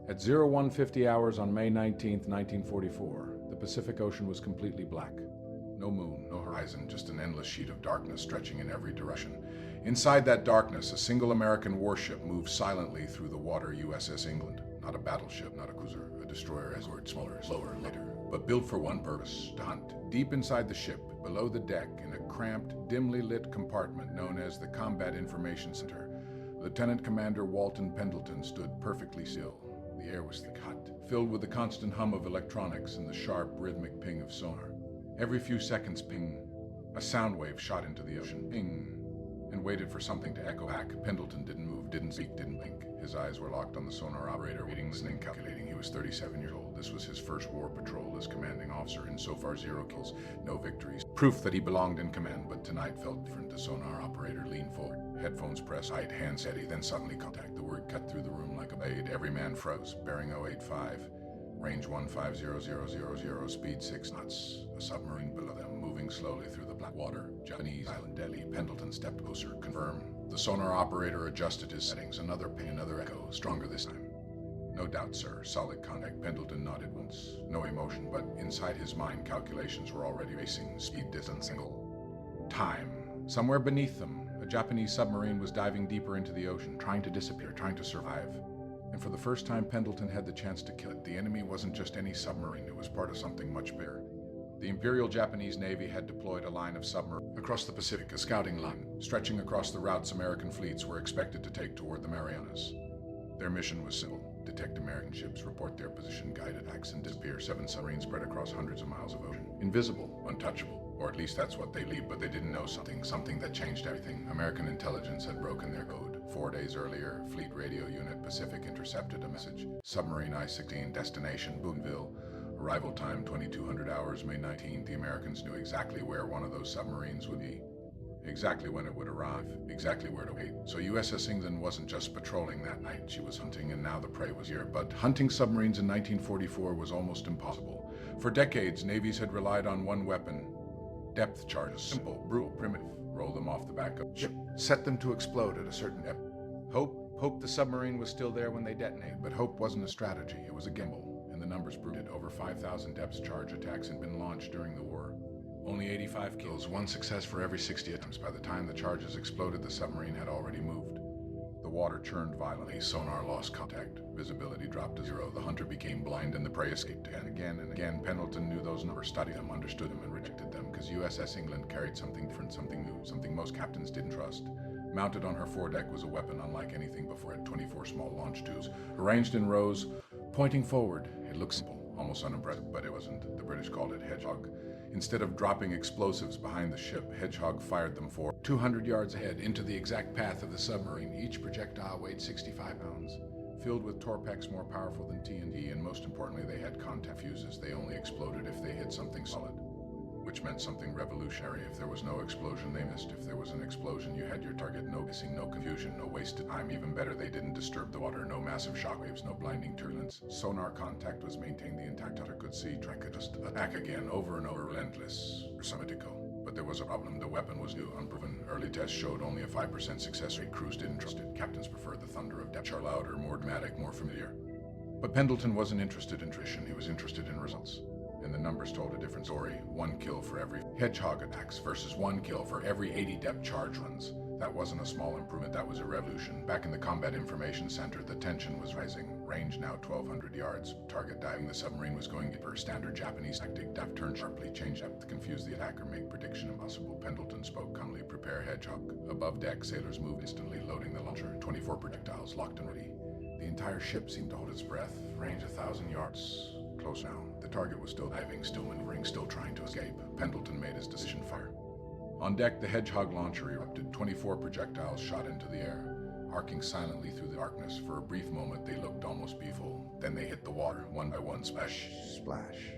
At 0150 hours on May 19, 1944, the Pacific Ocean was completely black. No moon, no horizon, just an endless sheet of darkness stretching in every direction. Inside that darkness, a single American warship moved silently through the water. USS England. Not a battleship, not a cruiser, a destroyer, escort, smaller, slower, later, but built for one purpose: to hunt. Deep inside the ship, below the deck, in a cramped, dimly lit compartment known as the Combat Information Center, Lieutenant Commander Walton Pendleton stood perfectly still. The air was thick, hot, filled with the constant hum of electronics and the sharp, rhythmic ping of sonar. Every few seconds, ping, a sound wave shot into the ocean. Ping, and waited for something to echo back. Pendleton didn't move, didn't speak, didn't blink. His eyes were locked on the sonar operator, reading, listening, calculating. He was 37 years old. This was his first war patrol as commanding officer, and so far 0 kills, no victories. Proof that he belonged in command, but tonight felt different. The sonar operator leaned forward, headphones pressed, right hand steady, then suddenly contact. The word cut through the room like a blade. Every man froze. Bearing 085. Range 150,000, speed 6 knots. A submarine below them, moving slowly through the black water. Japanese island, Delhi. Pendleton stepped closer. Confirm. The sonar operator adjusted his settings. Another ping, another echo. Stronger this time. No doubt, sir. Solid contact. Pendleton nodded once. No emotion, but inside his mind, calculations were already racing. Speed, distance, angle. Time. Somewhere beneath them, a Japanese submarine was diving deeper into the ocean, trying to disappear, trying to survive. And for the first time, Pendleton had the chance to kill it. The enemy wasn't just any submarine, it was part of something much bigger. The Imperial Japanese Navy had deployed a line of submarines across the Pacific, a scouting line, stretching across the routes American fleets were expected to take toward the Marianas. Their mission was simple: detect American ships, report their position, guide attacks, and disappear. 7 submarines spread across hundreds of miles of ocean. Invisible, untouchable, or at least that's what they believed, but they didn't know something that changed everything. American intelligence had broken their code. 4 days earlier, Fleet Radio Unit Pacific intercepted a message. Submarine I-16, destination Bougainville. Arrival time 2200 hours, May 19th. The Americans knew exactly where one of those submarines would be. Exactly when it would arrive, exactly where to wait. So USS England wasn't just patrolling that night, she was hunting, and now the prey was here. But hunting submarines in 1944 was almost impossible. For decades, navies had relied on one weapon: depth charges. Simple, brutal, primitive. Roll them off the back of the ship, set them to explode at a certain depth. Hope the submarine was still there when they detonate, but hope wasn't a strategy, it was a gamble, and the numbers proved it. Over 5,000 depth charge attacks had been launched during the war. Only 85 kills, 1 success for every 60 attempts. By the time the charges exploded, the submarine had already moved. The water churned violently, sonar lost contact, visibility dropped to 0, the hunter became blind, and the prey escaped. And again, Pendleton knew those numbers, studied them, understood them, and rejected them, because USS England carried something different, something new, something most captains didn't trust. Mounted on her foredeck was a weapon unlike anything before it. 24 small launch tubes, arranged in rows, pointing forward. It looked simple, almost unimpressive, but it wasn't. The British called it Hedgehog. Instead of dropping explosives behind the ship, Hedgehog fired them 200 yards ahead, into the exact path of the submarine. Each projectile weighed 65 pounds, filled with torpex more powerful than TNT, and most importantly, they had contact fuses. They only exploded if they hit something solid, which meant something revolutionary. If there was no explosion, they missed. If there was an explosion, you had your target. No missing, no confusion, no wasted time. Even better, they didn't disturb the water. No massive shockwaves, no blinding turbulence. Sonar contact was maintained. The intact hunter could see, could just attack again, over and over, relentless. Samitico. But there was a problem. The weapon was new, unproven. Early tests showed only a 5% success rate. Crews didn't trust it. Captains preferred the thunder of depth, louder, more dramatic, more familiar. But Pendleton wasn't interested in tradition. He was interested in results. And the numbers told a different story. 1 kill for every Hedgehog attacks versus 1 kill for every 80 depth charge runs. That wasn't a small improvement, that was a revolution. Back in the Combat Information Center, the tension was rising. Range now 1,200 yards. Target diving, the submarine was going for standard Japanese tactic. Depth turn sharply, change depth, confuse the attacker, make prediction impossible. Pendleton spoke calmly. Prepare Hedgehog. Above deck, sailors moved instantly, loading the launcher. 24 projectiles, locked and ready. The entire ship seemed to hold its breath. Range 1,000 yards. Close now. The target was still diving, still maneuvering, still trying to escape. Pendleton made his decision: fire. On deck, the Hedgehog launcher erupted. 24 projectiles shot into the air, arcing silently through the darkness. For a brief moment, they looked almost beautiful. Then they hit the water, one by one, splash, splash,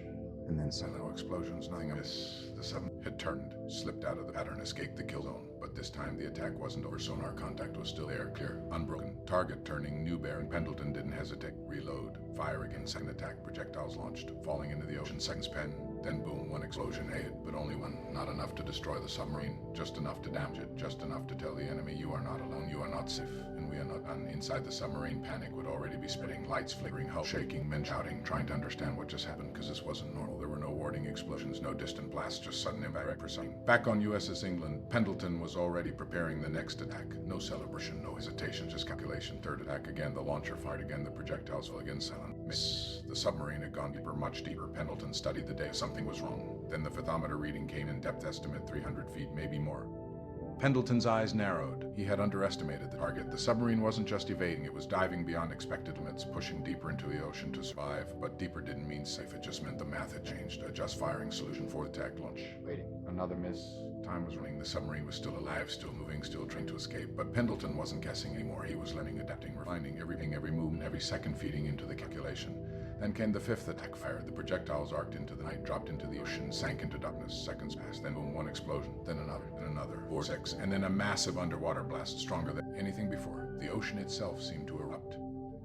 and then silent explosions. Nothing amiss. The submarine had turned, slipped out of the pattern, escaped the kill zone. But this time the attack wasn't over. Sonar contact was still there, clear, unbroken. Target turning, new bearing. Pendleton didn't hesitate. Reload. Fire again. Second attack. Projectiles launched, falling into the ocean. Seconds pen. Then boom, one explosion. Hit, but only one. Not enough to destroy the submarine. Just enough to damage it. Just enough to tell the enemy, you are not alone. You are not safe. And we are not done. Inside the submarine, panic would already be spreading. Lights flickering, hull shaking, men shouting, trying to understand what just happened, because this wasn't normal. There were no warning explosions, no distant blasts, just sudden impact. Back on USS England, Pendleton was already preparing the next attack. No celebration, no hesitation, just calculation. Third attack again, the launcher fired again, the projectiles fell again, silent. Miss. The submarine had gone deeper, much deeper. Pendleton studied the day. Something was wrong. Then the fathometer reading came in, depth estimate 300 feet, maybe more. Pendleton's eyes narrowed. He had underestimated the target. The submarine wasn't just evading, it was diving beyond expected limits, pushing deeper into the ocean to survive. But deeper didn't mean safe, it just meant the math had changed. A just firing solution for the attack launch. Waiting. Another miss. Time was running. The submarine was still alive, still moving, still trying to escape. But Pendleton wasn't guessing anymore. He was learning, adapting, refining everything, every movement, every second feeding into the calculation. Then came the fifth attack fire. The projectiles arced into the night, dropped into the ocean, sank into darkness. Seconds passed, then boom, one explosion, then another, 4, 6, and then a massive underwater blast, stronger than anything before. The ocean itself seemed to erupt.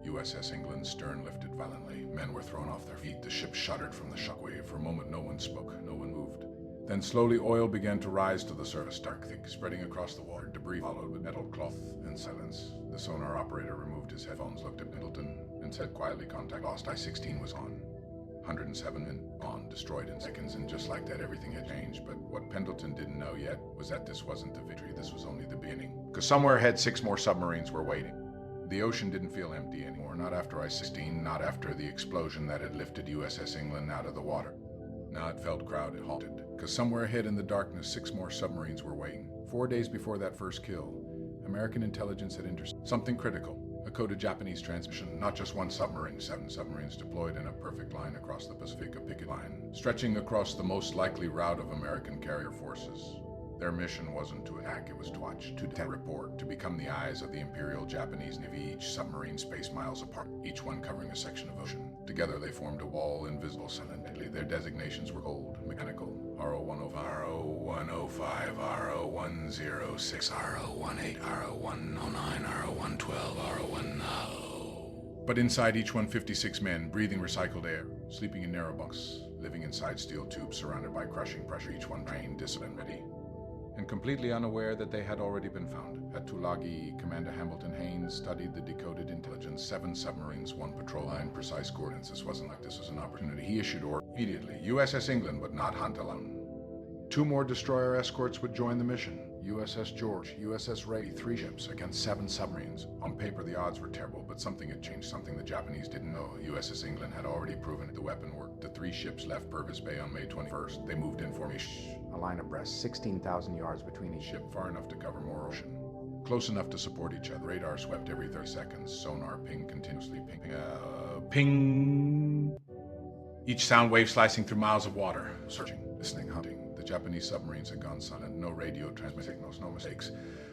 USS England's stern lifted violently. Men were thrown off their feet. The ship shuddered from the shockwave. For a moment, no one spoke, no one moved. Then slowly oil began to rise to the surface, dark, thick, spreading across the water. Debris followed with metal, cloth, and silence. The sonar operator removed his headphones, looked at Pendleton, and said quietly, contact lost. I-16 was on. 107 men gone, destroyed in seconds, and just like that, everything had changed. But what Pendleton didn't know yet was that this wasn't the victory, this was only the beginning. Because somewhere ahead, 6 more submarines were waiting. The ocean didn't feel empty anymore, not after I-16, not after the explosion that had lifted USS England out of the water. Now it felt crowded, halted, because somewhere ahead in the darkness, 6 more submarines were waiting. 4 days before that first kill, American intelligence had intercepted something critical. A coded Japanese transmission, not just one submarine, 7 submarines deployed in a perfect line across the Pacific, a picket line, stretching across the most likely route of American carrier forces. Their mission wasn't to attack, it was to watch, to detect, report, to become the eyes of the Imperial Japanese Navy, each submarine space miles apart, each one covering a section of ocean. Together they formed a wall, invisible, silently. Their designations were cold, mechanical, RO-105, RO-105, RO-106, RO-18, RO-109, RO-112, RO-10. But inside each one, 56 men, breathing recycled air, sleeping in narrow bunks, living inside steel tubes surrounded by crushing pressure, each one trained, disciplined, ready. And completely unaware that they had already been found. At Tulagi, Commander Hamilton Haynes studied the decoded intelligence. 7 submarines, 1 patrol line, precise coordinates. This wasn't like this was an opportunity. He issued orders immediately. USS England would not hunt alone. 2 more destroyer escorts would join the mission. USS George, USS Ray, 3 ships against 7 submarines. On paper, the odds were terrible, but something had changed, something the Japanese didn't know. USS England had already proven the weapon worked. The 3 ships left Purvis Bay on May 21st. They moved in formation. A line abreast, 16,000 yards between each ship, far enough to cover more ocean. Close enough to support each other. Radar swept every 30 seconds. Sonar ping continuously. Ping. Each sound wave slicing through miles of water. Searching, listening, hunting. The Japanese submarines had gone silent. No radio transmit signals, no mistakes.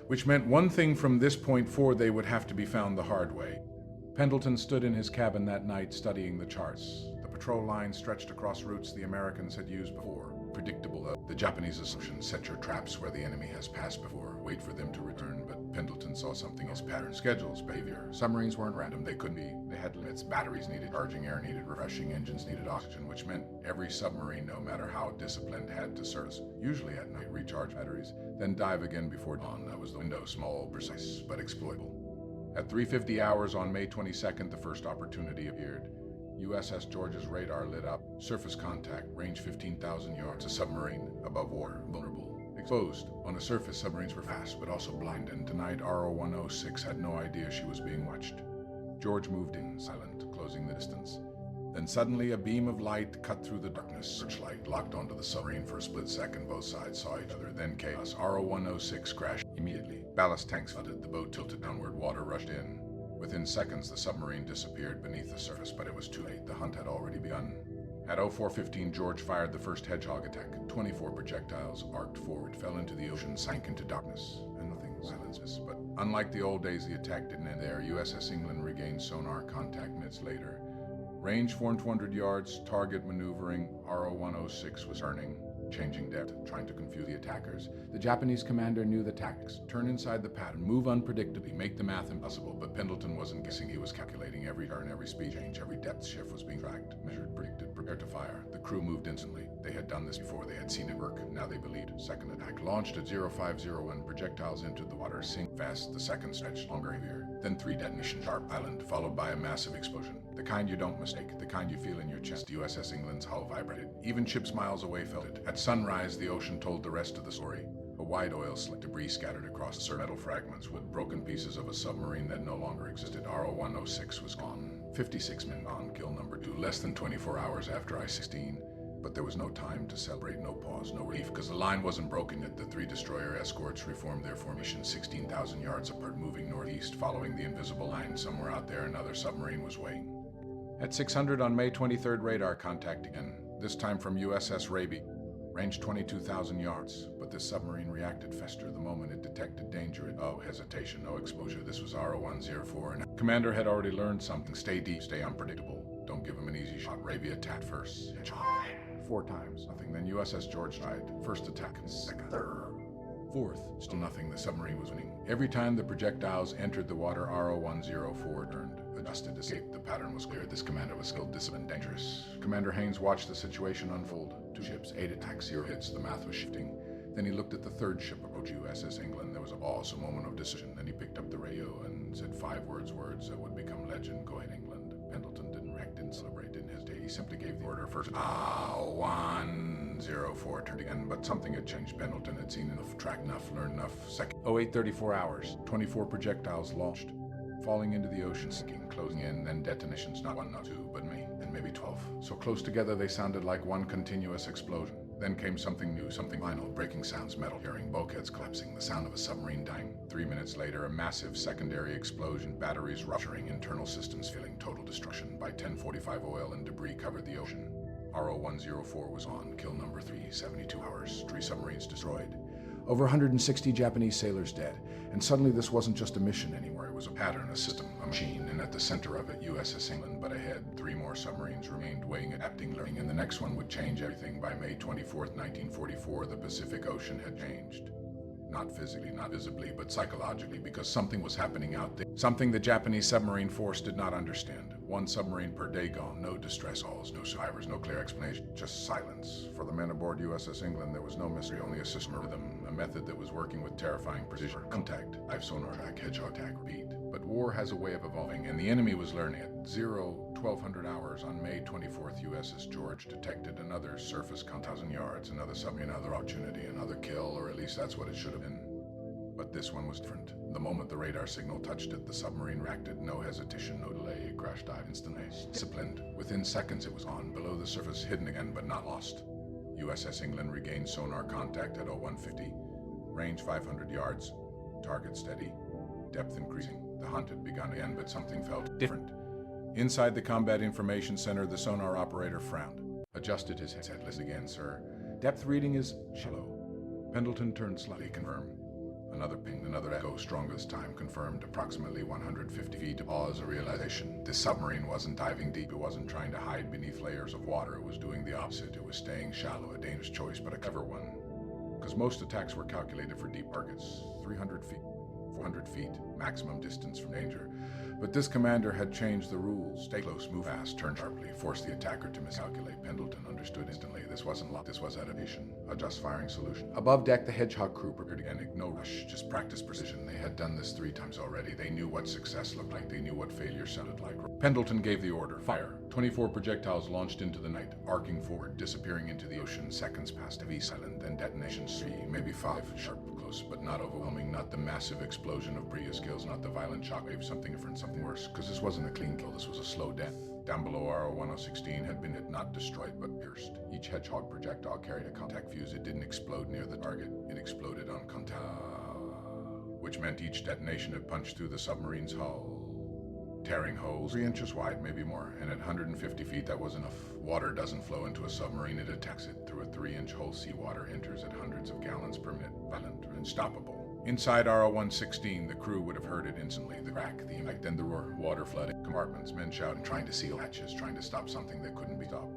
Which meant one thing from this point forward, they would have to be found the hard way. Pendleton stood in his cabin that night studying the charts. The patrol line stretched across routes the Americans had used before. Predictable. The Japanese assumption, set your traps where the enemy has passed before. Wait for them to return. But Pendleton saw something else. Pattern, schedules, behavior. Submarines weren't random. They couldn't be. They had limits. Batteries needed charging, air needed refreshing, engines needed oxygen, which meant every submarine, no matter how disciplined, had to service. Usually at night, recharge batteries, then dive again before dawn. That was the window. Small, precise, but exploitable. At 3:50 hours on May 22nd, the first opportunity appeared. USS George's radar lit up. Surface contact, range 15,000 yards. A submarine, above water, vulnerable. Exposed. On the surface, submarines were fast, but also blind, and tonight RO-106 had no idea she was being watched. George moved in, silent, closing the distance. Then suddenly a beam of light cut through the darkness. Searchlight locked onto the submarine for a split second. Both sides saw each other. Then chaos. RO-106 crashed immediately. Ballast tanks flooded. The boat tilted downward. Water rushed in. Within seconds, the submarine disappeared beneath the surface, but it was too late. The hunt had already begun. At 04:15, George fired the first Hedgehog attack. 24 projectiles arced forward, fell into the ocean, sank into darkness, and nothing silences. But unlike the old days, the attack didn't end there. USS England regained sonar contact minutes later. Range 400 yards, target maneuvering, RO-106 was turning. changing depth, trying to confuse the attackers. The Japanese commander knew the tactics. Turn inside the pattern, move unpredictably, make the math impossible, but Pendleton wasn't guessing. He was calculating every turn, every speed change, every depth shift was being tracked, measured, predicted, prepared to fire. The crew moved instantly. They had done this before, they had seen it work. Now they believed. Second attack launched at 050 projectiles entered the water, sink fast. The second stretched longer, heavier. Then 3 detonations, sharp island, followed by a massive explosion. The kind you don't mistake, the kind you feel in your chest. USS England's hull vibrated. Even ships miles away felt it. At sunrise, the ocean told the rest of the story. A wide oil slick, debris scattered across the metal fragments with broken pieces of a submarine that no longer existed. RO-106 was gone. 56 men gone, kill number 2, less than 24 hours after I-16. But there was no time to celebrate, no pause, no relief, because the line wasn't broken yet. The 3 destroyer escorts reformed their formation 16,000 yards apart, moving northeast, following the invisible line. Somewhere out there, another submarine was waiting. At 600 on May 23rd, radar contact again, this time from USS Raby. Range 22,000 yards, but this submarine reacted faster the moment it detected danger. Oh, hesitation, no exposure. This was RO-104, and Commander had already learned something. Stay deep, stay unpredictable. Don't give him an easy shot. Raby attacked first. Hedgehog. 4 times. Nothing. Then USS George died. First attack. Second. Third. Fourth. Still nothing. The submarine was winning. Every time the projectiles entered the water, RO-104 turned. Adjusted, escaped. The pattern was clear. This commander was skilled, disciplined, dangerous. Commander Haynes watched the situation unfold. 2 ships, 8 attacks, 0 hits. The math was shifting. Then he looked at the 3rd ship approach, USS England. There was a pause, a moment of decision. Then he picked up the radio and said 5 words that would become legend. Go ahead, England. Pendleton didn't react, didn't celebrate, didn't hesitate. He simply gave the order first. 104 turned again, but something had changed. Pendleton had seen enough, tracked enough, learned enough. Second. 08:34 hours. 24 projectiles launched, falling into the ocean, sinking, closing in, then detonations. Not 1, not 2, but me, and maybe 12. So close together they sounded like one continuous explosion. Then came something new, something final, breaking sounds, metal hearing, bulkheads collapsing, the sound of a submarine dying. 3 minutes later, a massive secondary explosion, batteries rupturing, internal systems feeling total destruction. By 10:45, oil and debris covered the ocean. RO-104 was on, kill number 3, 72 hours, 3 submarines destroyed. Over 160 Japanese sailors dead, and suddenly this wasn't just a mission anymore, it was a pattern, a system, a machine, and at the center of it, USS England. But ahead, 3 more submarines remained, weighing, adapting, learning, and the next one would change everything. By May 24th, 1944, the Pacific Ocean had changed. Not physically, not visibly, but psychologically, because something was happening out there. Something the Japanese submarine force did not understand. 1 submarine per day gone, no distress calls, no survivors, no clear explanation, just silence. For the men aboard USS England, there was no mystery, only a system of rhythm, a method that was working with terrifying precision. Contact, live sonar track, Hedgehog attack, repeat. But war has a way of evolving, and the enemy was learning it. 1200 hours on May 24th, USS George detected another surface 1,000 yards, another submarine, another opportunity, another kill, or at least that's what it should have been. But this one was different. The moment the radar signal touched it, the submarine reacted. No hesitation, no delay. It crash dive instantly. Disciplined. Within seconds it was on, below the surface, hidden again, but not lost. USS England regained sonar contact at 0150. Range 500 yards. Target steady. Depth increasing. The hunt had begun again, but something felt different. Inside the Combat Information Center, the sonar operator frowned. Adjusted his headset. Listen again, sir. Depth reading is shallow. Pendleton turned slightly, confirmed. Another ping, another echo, stronger this time, confirmed approximately 150 feet. Pause, a realization. This submarine wasn't diving deep. It wasn't trying to hide beneath layers of water. It was doing the opposite. It was staying shallow, a dangerous choice, but a clever one. Because most attacks were calculated for deep targets. 300 feet, 400 feet, maximum distance from danger. But this commander had changed the rules. Stay close, move fast, turn sharply, force the attacker to miscalculate. Pendleton understood instantly. This wasn't luck, this was adaptation. A just firing solution. Above deck, the Hedgehog crew prepared again. No rush, just practice precision. They had done this 3 times already. They knew what success looked like. They knew what failure sounded like. Pendleton gave the order. Fire. 24 projectiles launched into the night, arcing forward, disappearing into the ocean. Seconds passed, heavy silent, then detonations 3, maybe 5. Sharp, close, but not overwhelming. Not the massive explosion of previous kills, not the violent shockwave. Something different, something worse. Because this wasn't a clean kill, this was a slow death. Down below, RO-1016 had been hit, not destroyed, but pierced. Each Hedgehog projectile carried a contact fuse. It didn't explode near the target. It exploded on contact, which meant each detonation had punched through the submarine's hull, tearing holes 3 inches wide, maybe more, and at 150 feet that was enough. Water doesn't flow into a submarine, it attacks it. Through a 3-inch hole, seawater enters at hundreds of gallons per minute, violent, unstoppable. Inside RO-116, the crew would have heard it instantly. The crack, the impact, then the roar. Water flooded compartments, men shouting, trying to seal hatches, trying to stop something that couldn't be stopped.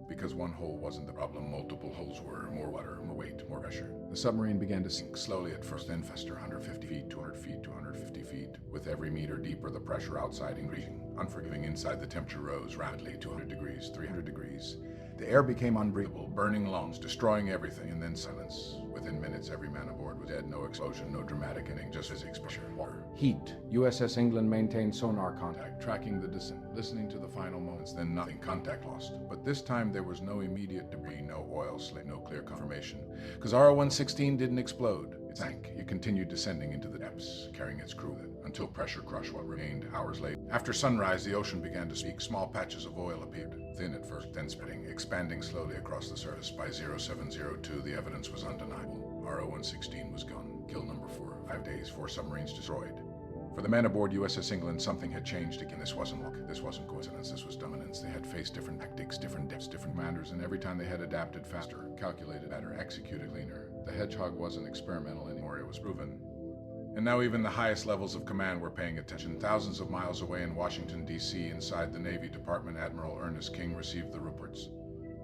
Because one hole wasn't the problem, multiple holes were. More water, more weight, more pressure. The submarine began to sink slowly at first, then faster, 150 feet, 200 feet, 250 feet. With every meter deeper, the pressure outside increasing. Unforgiving inside, the temperature rose rapidly, 200 degrees, 300 degrees. The air became unbreathable, burning lungs, destroying everything, and then silence. Within minutes, every man aboard was dead. No explosion, no dramatic ending, just physics, pressure, water. Heat. USS England maintained sonar contact, tracking the descent, listening to the final moments, then nothing, contact lost. But this time there was no immediate debris, no oil slick, no clear confirmation. Because RO-116 didn't explode. It sank. It continued descending into the depths, carrying its crew until pressure crushed what remained. Hours later, after sunrise, the ocean began to speak. Small patches of oil appeared, thin at first, then spreading, expanding slowly across the surface. By 0702, the evidence was undeniable. RO-116 was gone. Kill number 4. 5 days, 4 submarines destroyed. For the men aboard USS England, something had changed again. This wasn't luck. This wasn't coincidence. This was dominance. They had faced different tactics, different depths, different commanders, and every time they had adapted faster, calculated better, executed cleaner. The Hedgehog wasn't experimental anymore. It was proven. And now even the highest levels of command were paying attention. Thousands of miles away in Washington, D.C., inside the Navy Department, Admiral Ernest King received the reports.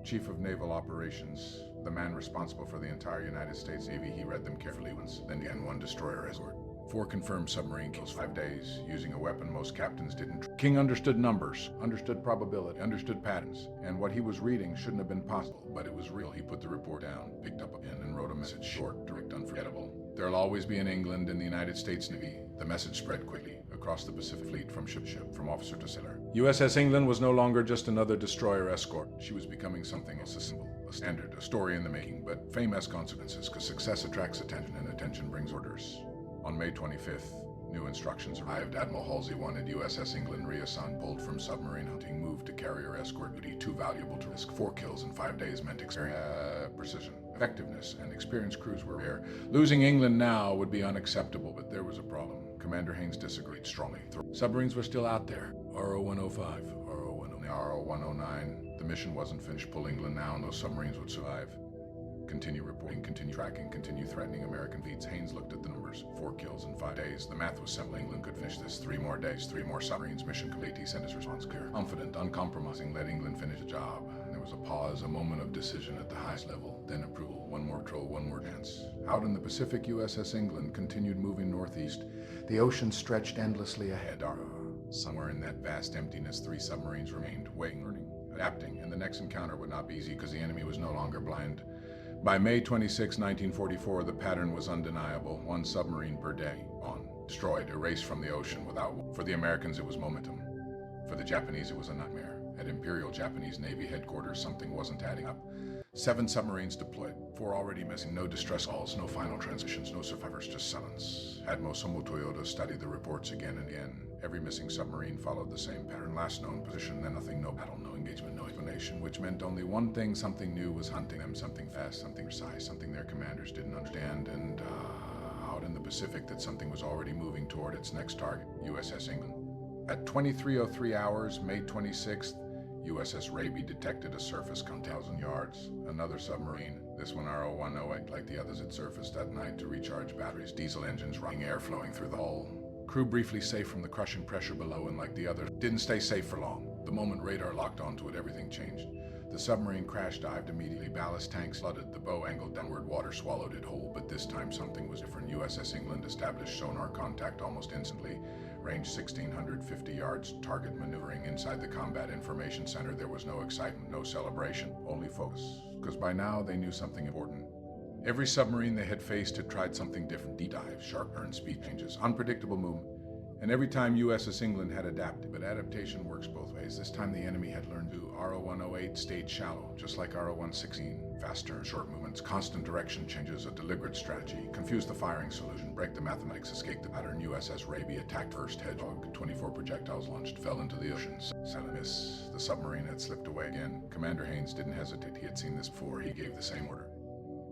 Chief of Naval Operations, the man responsible for the entire United States Navy. He read them carefully once, then again. 1 destroyer escort. 4 confirmed submarine kills, 5 days, using a weapon most captains didn't. King understood numbers, understood probability, understood patterns, and what he was reading shouldn't have been possible, but it was real. He put the report down, picked up a pen, and wrote a message, short, direct, unforgettable. There'll always be an England in the United States Navy. The message spread quickly across the Pacific Fleet, from ship to ship, from officer to sailor. USS England was no longer just another destroyer escort. She was becoming something else, a symbol, a standard, a story in the making, but fame has consequences, because success attracts attention, and attention brings orders. On May 25th, new instructions arrived. Admiral Halsey wanted USS England reassigned, pulled from submarine hunting, moved to carrier escort duty, too valuable to risk. 4 kills in 5 days meant precision, effectiveness, and experienced crews were rare. Losing England now would be unacceptable, but there was a problem. Commander Haynes disagreed strongly. Submarines were still out there. RO-105, RO-109. The mission wasn't finished. Pull England now, no submarines would survive. Continue reporting, continue tracking, continue threatening American fleets. Haynes looked at the numbers. 4 kills in 5 days. The math was simple. England could finish this. 3 more days, 3 more submarines. Mission complete. He sent his response clear. Confident, uncompromising. Let England finish the job. There was a pause, a moment of decision at the highest level. Then approval. 1 more patrol, 1 more chance. Out in the Pacific, USS England continued moving northeast. The ocean stretched endlessly ahead. Somewhere in that vast emptiness, 3 submarines remained, waiting, learning, adapting, and the next encounter would not be easy because the enemy was no longer blind. By May 26, 1944, the pattern was undeniable. 1 submarine per day. On. Destroyed, erased from the ocean without. For the Americans, it was momentum. For the Japanese, it was a nightmare. At Imperial Japanese Navy headquarters, something wasn't adding up. 7 submarines deployed. 4 already missing. No distress calls, no final transmissions, no survivors, just silence. Admiral Somo Toyoda studied the reports again and again. Every missing submarine followed the same pattern. Last known position, then nothing, no battle, no engagement, no explanation, which meant only one thing: something new was hunting them, something fast, something precise, something their commanders didn't understand, and out in the Pacific, that something was already moving toward its next target, USS England. At 23:03 hours, May 26th, USS Raby detected a surface 1,000 yards. Another submarine, this one RO-108, like the others, had surfaced that night to recharge batteries, diesel engines running, air flowing through the hull. Crew briefly safe from the crushing pressure below, and like the others, didn't stay safe for long. The moment radar locked onto it, everything changed. The submarine crash dived immediately. Ballast tanks flooded. The bow angled downward. Water swallowed it whole. But this time something was different. USS England established sonar contact almost instantly. Range 1,650 yards. Target maneuvering inside the Combat Information Center. There was no excitement, no celebration, only focus. Because by now they knew something important. Every submarine they had faced had tried something different. Deep dives, sharp turns, speed changes, unpredictable movement. And every time USS England had adapted. But adaptation works both ways. This time the enemy had learned to. RO-108 stayed shallow, just like RO-116. Fast turns, short movements, constant direction changes, a deliberate strategy. Confuse the firing solution, break the mathematics, escape the pattern. USS Raby attacked first. Hedgehog, 24 projectiles launched, fell into the ocean. Silent miss. The submarine had slipped away again. Commander Haynes didn't hesitate. He had seen this before. He gave the same order.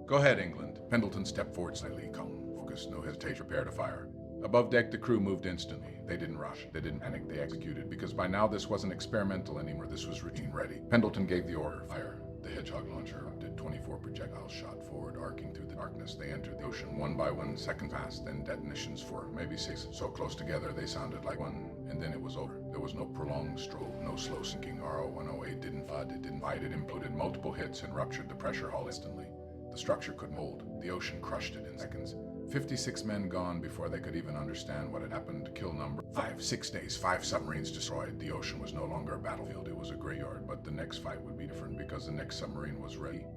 Go ahead, England. Pendleton stepped forward slightly, calm, focused, no hesitation, prepare to fire. Above deck, the crew moved instantly. They didn't rush. They didn't panic. They executed, because by now this wasn't experimental anymore. This was routine ready. Pendleton gave the order, fire. The The Hedgehog launcher did 24 projectiles shot forward, arcing through the darkness. They entered the ocean one by one, second passed, then detonations for maybe 6. So close together they sounded like one, and then it was over. There was no prolonged stroll, no slow sinking. RO-108 didn't flood, it didn't fight, it imploded multiple hits and ruptured the pressure hull instantly. The structure couldn't hold. The ocean crushed it in seconds. 56 men gone before they could even understand what had happened. Kill number 5. 6 days, 5 submarines destroyed. The ocean was no longer a battlefield, it was a graveyard, but the next fight would be different because the next submarine was ready.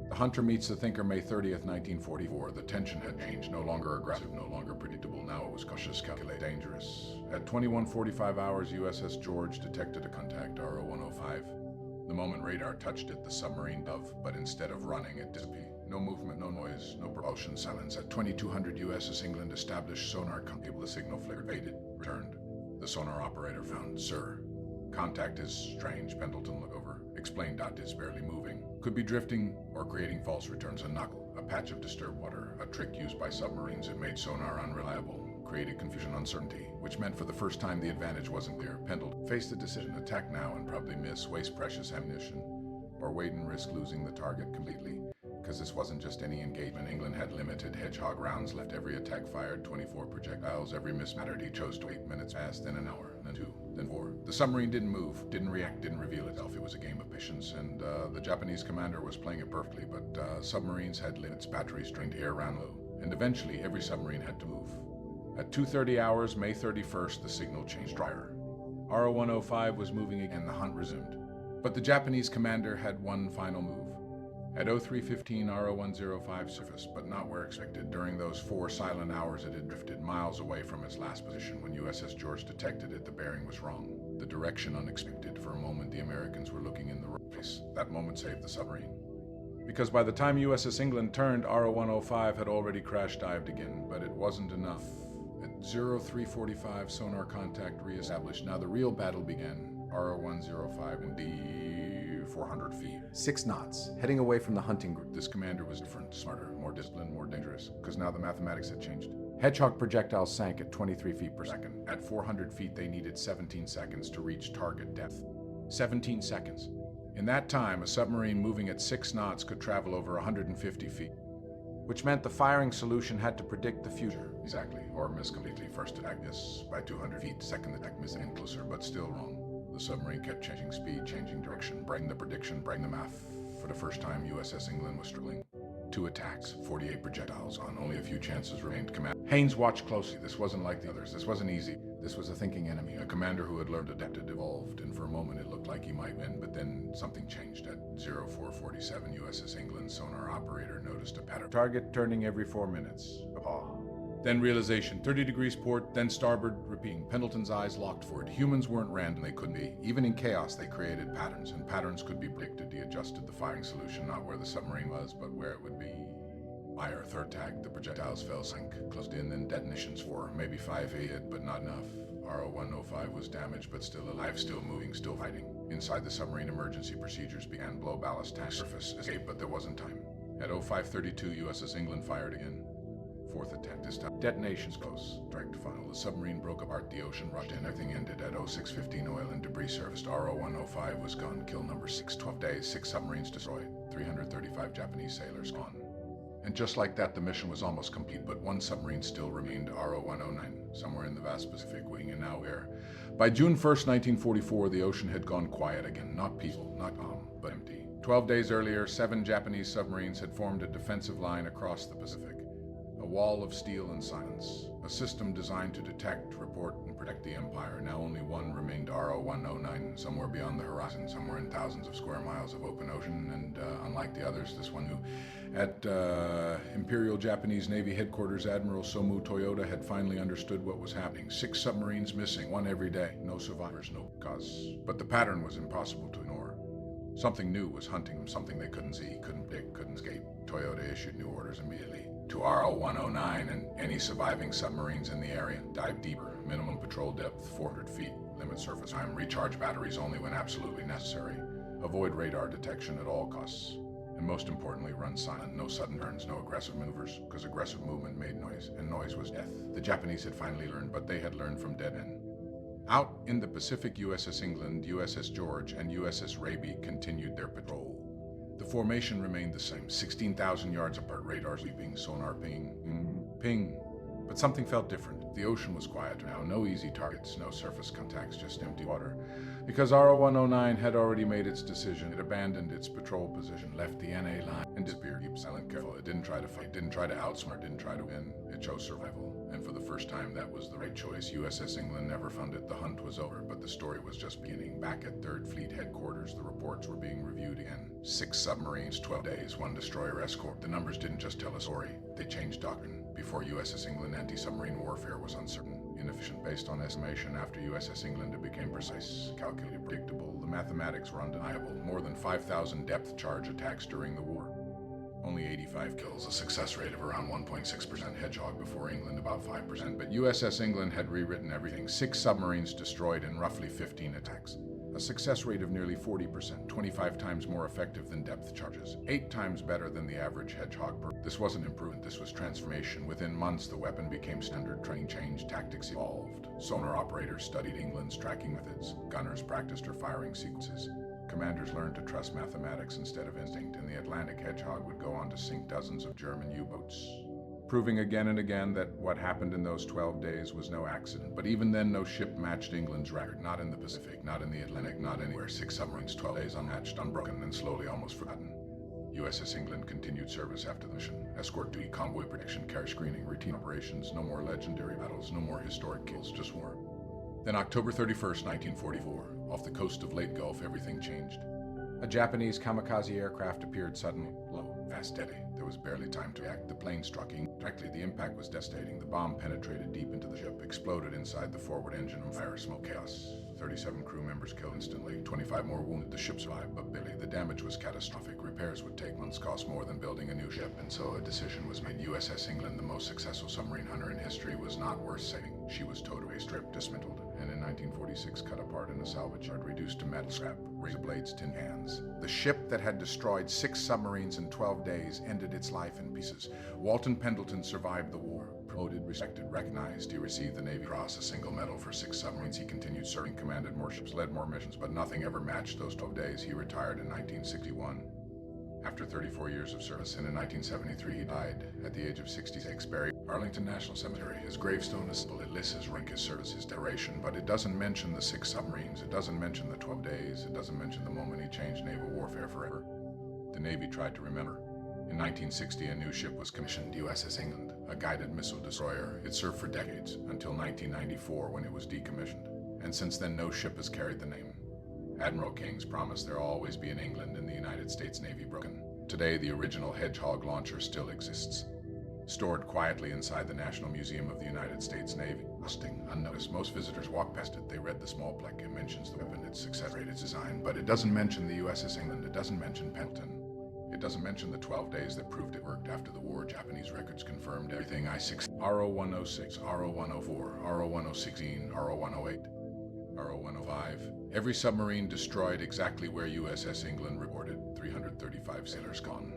The Hunter meets the Thinker, May 30th, 1944. The tension had changed, no longer aggressive, no longer predictable. Now it was cautious, calculated, dangerous. At 21:45 hours, USS George detected a contact, RO-105. The moment radar touched it, the submarine dove, but instead of running, it disappeared. No movement, no noise, no propulsion, silence. At 2200, USS England established sonar cable. The signal flickered, faded, returned. The sonar operator found, "Sir, contact is strange." Pendleton looked over, explained, "Is barely moving. Could be drifting or creating false returns." A knuckle, a patch of disturbed water, a trick used by submarines. It made sonar unreliable, created confusion, uncertainty, which meant for the first time the advantage wasn't clear. Pendleton faced the decision: attack now and probably miss, waste precious ammunition, or wait and risk losing the target completely. Because this wasn't just any engagement. England had limited Hedgehog rounds left. Every attack fired 24 projectiles. Every miss mattered. He chose to 8 minutes passed, then an hour, then 2, then 4. The submarine didn't move, didn't react, didn't reveal itself. It was a game of patience, and the Japanese commander was playing it perfectly, but submarines had limits. Batteries drained, air ran low, and eventually every submarine had to move. At 2:30 hours, May 31st, the signal changed drier. RO-105 was moving again. The hunt resumed. But the Japanese commander had one final move. At 03:15, RO-105 surfaced, but not where expected. During those 4 silent hours, it had drifted miles away from its last position. When USS George detected it, the bearing was wrong. The direction unexpected. For a moment, the Americans were looking in the wrong place. That moment saved the submarine. Because by the time USS England turned, RO-105 had already crash-dived again, but it wasn't enough. At 03:45, sonar contact reestablished. Now the real battle began. RO-105 indeed. 400 feet. 6 knots, heading away from the hunting group. This commander was different, smarter, more disciplined, more dangerous, because now the mathematics had changed. Hedgehog projectiles sank at 23 feet per second. At 400 feet, they needed 17 seconds to reach target depth. 17 seconds. In that time, a submarine moving at 6 knots could travel over 150 feet, which meant the firing solution had to predict the future. Exactly, or miss completely. First attack miss by 200 feet, second attack miss and closer, but still wrong. The submarine kept changing speed, changing direction, bring the prediction, bring the math. For the first time, USS England was struggling. 2 attacks, 48 projectiles on, only a few chances remained. Haynes watched closely. This wasn't like the others. This wasn't easy. This was a thinking enemy, a commander who had learned, adapted, evolved, and for a moment it looked like he might win, but then something changed. At 04:47, USS England sonar operator noticed a pattern. Target turning every 4 minutes. A pause. Then realization, 30 degrees port, then starboard, repeating. Pendleton's eyes locked for it. Humans weren't random, they couldn't be. Even in chaos, they created patterns, and patterns could be predicted. He adjusted the firing solution, not where the submarine was, but where it would be. Fire, third attack, the projectiles fell, sank, closed in, then detonations 4, maybe 5 hit, but not enough. RO-105 was damaged, but still alive, still moving, still fighting. Inside the submarine, emergency procedures began. Blow ballast, tank surface, escape, but there wasn't time. At 05:32, USS England fired again. 4th attempt this time. Detonations close. Strike to final. The submarine broke apart. The ocean rushed in. Everything ended at 06:15. Oil and debris surfaced. RO-105 was gone. Kill number 6. 12 days. 6 submarines destroyed. 335 Japanese sailors gone. And just like that, the mission was almost complete, but one submarine still remained. RO-109, somewhere in the vast Pacific, waiting and now air. By June 1st, 1944, the ocean had gone quiet again. Not peaceful, not calm, but empty. 12 days earlier, 7 Japanese submarines had formed a defensive line across the Pacific. A wall of steel and silence. A system designed to detect, report, and protect the Empire. Now only one remained, RO-109, somewhere beyond the horizon, somewhere in thousands of square miles of open ocean, and unlike the others, this one who, at Imperial Japanese Navy headquarters, Admiral Somu Toyota had finally understood what was happening. 6 submarines missing, 1 every day. No survivors, no cause. But the pattern was impossible to ignore. Something new was hunting them, something they couldn't see, couldn't predict, couldn't escape. Toyota issued new orders immediately. To RO-109 and any surviving submarines in the area, dive deeper, minimum patrol depth 400 feet, limit surface time, recharge batteries only when absolutely necessary, avoid radar detection at all costs, and most importantly, run silent, no sudden turns, no aggressive maneuvers, because aggressive movement made noise, and noise was death. The Japanese had finally learned, but they had learned from dead men. Out in the Pacific, USS England, USS George, and USS Raby continued their patrol. The formation remained the same, 16,000 yards apart, radar sweeping, sonar ping, ping. But something felt different. The ocean was quieter now, no easy targets, no surface contacts, just empty water. Because RO-109 had already made its decision, it abandoned its patrol position, left the NA line, and disappeared. Keep silent, careful. It didn't try to fight, didn't try to outsmart, didn't try to win. It chose survival. And for the first time, that was the right choice. USS England never found it. The hunt was over, but the story was just beginning. Back at 3rd Fleet headquarters, the reports were being reviewed again. 6 submarines, 12 days, 1 destroyer escort. The numbers didn't just tell a story. They changed doctrine. Before USS England, anti-submarine warfare was uncertain, inefficient, based on estimation. After USS England, it became precise, calculated, predictable. The mathematics were undeniable. More than 5,000 depth charge attacks during the war. Only 85 kills, a success rate of around 1.6%. Hedgehog before England, about 5%. But USS England had rewritten everything. 6 submarines destroyed in roughly 15 attacks. A success rate of nearly 40%, 25 times more effective than depth charges, 8 times better than the average Hedgehog. This wasn't improvement, this was transformation. Within months, the weapon became standard. Training changed, tactics evolved. Sonar operators studied England's tracking methods. Gunners practiced her firing sequences. Commanders learned to trust mathematics instead of instinct, and the Atlantic Hedgehog would go on to sink dozens of German U-boats, proving again and again that what happened in those 12 days was no accident. But even then, no ship matched England's record. Not in the Pacific, not in the Atlantic, not anywhere. 6 submarines, 12 days unmatched, unbroken, and slowly almost forgotten. USS England continued service after the mission. Escort duty, convoy protection, carrier screening, routine operations. No more legendary battles, no more historic kills, just war. Then October 31st, 1944, off the coast of Leyte Gulf, everything changed. A Japanese kamikaze aircraft appeared suddenly, low, fast, steady. There was barely time to react. The plane struck directly. The impact was devastating. The bomb penetrated deep into the ship, exploded inside the forward engine, and fire, smoke, chaos. 37 crew members killed instantly, 25 more wounded. The ship survived, but barely. The damage was catastrophic. Repairs would take months, cost more than building a new ship, and so a decision was made. USS England, the most successful submarine hunter in history, was not worth saving. She was towed away, stripped, dismantled, and in 1946 cut apart in a salvage yard, reduced to metal scrap, razor blades, tin cans. The ship that had destroyed 6 submarines in 12 days ended its life in pieces. Walton Pendleton survived the war. Promoted, respected, recognized. He received the Navy Cross, a single medal for 6 submarines. He continued serving, commanded more ships, led more missions, but nothing ever matched those 12 days. He retired in 1961. After 34 years of service, and in 1973 he died at the age of 66, buried at Arlington National Cemetery. His gravestone is simple. It lists his rank, his service, his duration, but it doesn't mention the 6 submarines. It doesn't mention the 12 days. It doesn't mention the moment he changed naval warfare forever. The Navy tried to remember. In 1960, a new ship was commissioned, USS England, a guided missile destroyer. It served for decades, until 1994 when it was decommissioned. And since then, no ship has carried the name. Admiral King's promised there'll always be an England in the United States Navy broken. Today, the original Hedgehog launcher still exists, stored quietly inside the National Museum of the United States Navy. Rusting, unnoticed. Most visitors walk past it. They read the small plaque. It mentions the weapon, its success rate, its design, but it doesn't mention the USS England. It doesn't mention Pendleton. It doesn't mention the 12 days that proved it worked. After the war, Japanese records confirmed everything. I-6, RO-106, RO-104, RO-116, RO-108, RO-105. Every submarine destroyed exactly where USS England reported. 335 sailors gone.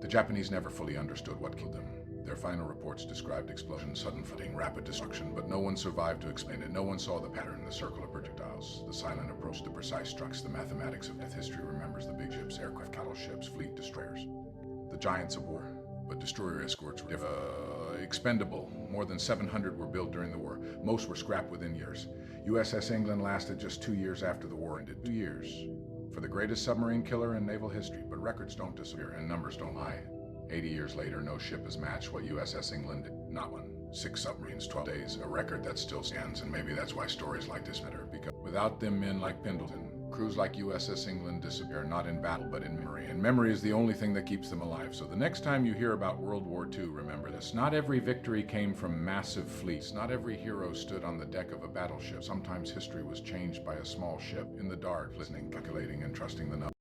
The Japanese never fully understood what killed them. Their final reports described explosions, sudden flooding, rapid destruction, but no one survived to explain it. No one saw the pattern, the circle of projectiles, the silent approach, the precise strikes, the mathematics of death. History remembers the big ships, aircraft, cattle ships, fleet destroyers, the giants of war. But destroyer escorts were expendable. More than 700 were built during the war. Most were scrapped within years. USS England lasted just 2 years after the war ended. 2 years. For the greatest submarine killer in naval history. But records don't disappear and numbers don't lie. 80 years later, no ship has matched what USS England did. Not one. 6 submarines, 12 days, a record that still stands, and maybe that's why stories like this matter. Because without them, men like Pendleton, crews like USS England disappear, not in battle, but in memory. And memory is the only thing that keeps them alive. So the next time you hear about World War II, remember this. Not every victory came from massive fleets. Not every hero stood on the deck of a battleship. Sometimes history was changed by a small ship in the dark, listening, calculating, and trusting the numbers.